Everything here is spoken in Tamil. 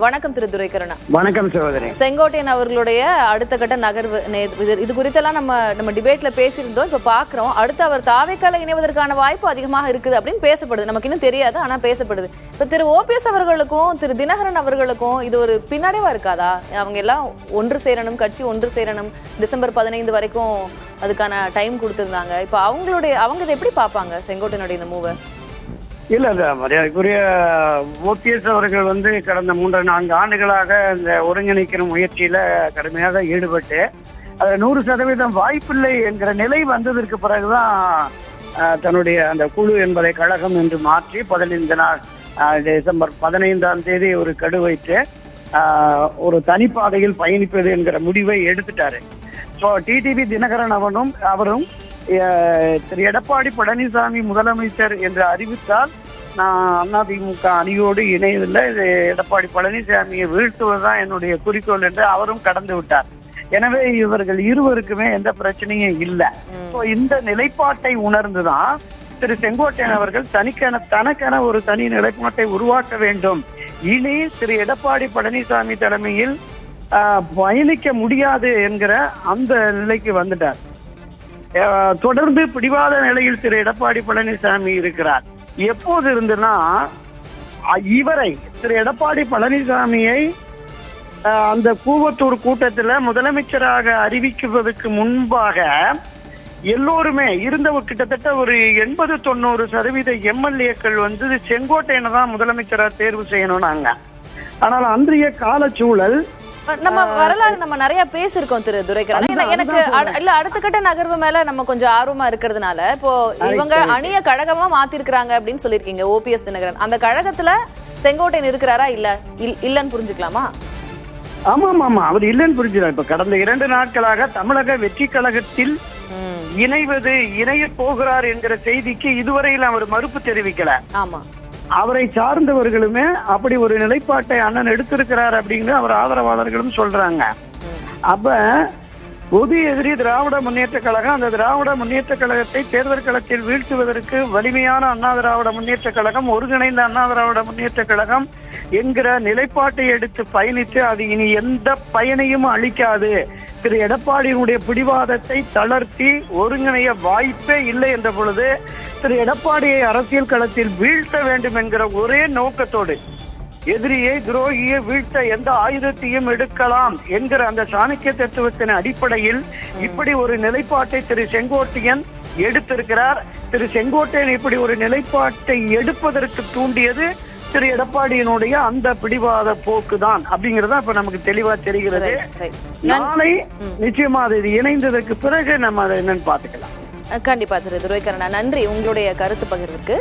வணக்கம் திரு துரைக்கருணா. வணக்கம் சகோதரி. செங்கோட்டையன் அவர்களுடைய அடுத்த கட்ட நகர்வு இது குறித்தெல்லாம் நம்ம டிபேட்ல பேசியிருந்தோம். இப்ப பாக்குறோம் அடுத்து அவர் தாவேக்கால இணைவதற்கான வாய்ப்பு அதிகமாக இருக்குது அப்படின்னு பேசப்படுது. நமக்கு இன்னும் தெரியாது, ஆனா பேசப்படுது. இப்ப திரு ஓபிஎஸ் அவர்களுக்கும் திரு தினகரன் அவர்களுக்கும் இது ஒரு பின்னடைவா இருக்காதா? அவங்க எல்லாம் ஒன்று சேரணும், கட்சி ஒன்று சேரணும், டிசம்பர் 15 வரைக்கும் அதுக்கான டைம் கொடுத்திருந்தாங்க. இப்ப அவங்க இதை எப்படி பாப்பாங்க செங்கோட்டையனுடைய இந்த மூவை? இல்ல மரியாதைக்குரிய ஓபிஎஸ் அவர்கள் கடந்த 3-4 ஆண்டுகளாக இந்த ஒருங்கிணைக்கிற முயற்சியில கடுமையாக ஈடுபட்டு அது 100% வாய்ப்பில்லை என்கிற நிலை வந்ததற்கு பிறகுதான் தன்னுடைய அந்த குழு என்பதை கழகம் என்று மாற்றி 15 நாள் டிசம்பர் 15ஆம் தேதி ஒரு கடு வைத்து ஒரு தனிப்பாதையில் பயணிப்பது என்கிற முடிவை எடுத்துட்டாரு. ஸோ டிடிவி தினகரன் அவரும் திரு எடப்பாடி பழனிசாமி முதலமைச்சர் என்று அறிவித்தால் நான் அதிமுக அணியோடு இணையதில்லை, இது எடப்பாடி பழனிசாமியை வீழ்த்துவதுதான் என்னுடைய குறிக்கோள் என்று அவரும் கடந்து விட்டார். எனவே இவர்கள் இருவருக்குமே எந்த பிரச்சனையும் இல்லை. ஸோ இந்த நிலைப்பாட்டை உணர்ந்துதான் திரு செங்கோட்டையன் அவர்கள் தனக்கென ஒரு தனி நிலைப்பாட்டை உருவாக்க வேண்டும். இனி திரு எடப்பாடி பழனிசாமி தலைமையில் பயணிக்க முடியாது என்கிற அந்த நிலைக்கு வந்துட்டார். தொடர்ந்து பிடிவாத நிலையில் திரு எடப்பாடி பழனிசாமி இருக்கிறார். எப்போது இருந்துன்னா இவரை திரு எடப்பாடி பழனிசாமியை அந்த கூவத்தூர் கூட்டத்தில் முதலமைச்சராக அறிவிக்குவதற்கு முன்பாக எல்லோருமே இருந்த கிட்டத்தட்ட ஒரு 80-90% எம்எல்ஏக்கள் செங்கோட்டையனை தான் முதலமைச்சராக தேர்வு செய்யணும்னாங்க. ஆனால் அன்றைய காலச்சூழல் நம்ம வரலாறு நம்ம நிறைய பேசிருக்கோம் திரு துரைக்கருணா. எனக்கு அடுத்த கட்ட நகர்வு மேல நம்ம கொஞ்சம் ஆர்வமா இருக்கிறதுனால இப்போ இவங்க அணிய கழகமா மாத்திருக்காங்க அப்படின்னு சொல்லிருக்கீங்க ஓபிஎஸ் தினகரன். அந்த கழகத்துல செங்கோட்டையன் இருக்கிறாரா இல்லன்னு புரிஞ்சுக்கலாமா? ஆமா அவர் இல்லன்னு புரிஞ்சுக்கலாம். இப்ப கடந்த 2 நாட்களாக தமிழக வெற்றி கழகத்தில் இணைய போகிறார் என்கிற செய்திக்கு இதுவரையில் அவர் மறுப்பு தெரிவிக்கல. ஆமா, அவரை சார்ந்தவர்களுமே அப்படி ஒரு நிலைப்பாட்டை அண்ணன் எடுத்திருக்கிறார் அப்படிங்கிற அவர் ஆதரவாளர்களும் சொல்றாங்க. அப்ப பொது எதிரி திராவிட முன்னேற்ற கழகம், அந்த திராவிட முன்னேற்ற கழகத்தை தேர்தல் களத்தில் வீழ்த்துவதற்கு வலிமையான அண்ணா திராவிட முன்னேற்ற கழகம், ஒருங்கிணைந்த அண்ணா திராவிட முன்னேற்ற கழகம் என்கிற நிலைப்பாட்டை எடுத்து பயணித்து அது இனி எந்த பயனையும் அளிக்காது, திரு எடப்பாடியினுடைய பிடிவாதத்தை தளர்த்தி ஒருங்கிணைய வாய்ப்பே இல்லை என்ற பொழுது திரு எடப்பாடியை அரசியல் களத்தில் வீழ்த்த வேண்டும் என்கிற ஒரே நோக்கத்தோடு எதிரியை துரோகியை வீழ்த்த எந்த ஆயுதத்தையும் எடுக்கலாம் என்கிற அந்த சாணக்கிய தத்துவத்தின் அடிப்படையில் இப்படி ஒரு நிலைப்பாட்டை திரு செங்கோட்டையன் எடுத்திருக்கிறார். திரு செங்கோட்டையன் இப்படி ஒரு நிலைப்பாட்டை எடுப்பதற்கு தூண்டியது திரு எடப்பாடியினுடைய அந்த பிடிவாத போக்குதான் அப்படிங்கறத இப்ப நமக்கு தெளிவா தெரிகிறது. நாளை நிச்சயமா அது இணைந்ததற்கு பிறகு நம்ம அதை என்னன்னு பாத்துக்கலாம். கண்டிப்பா திரு துரைக்கருணா, நன்றி உங்களுடைய கருத்து பகிர்வுக்கு.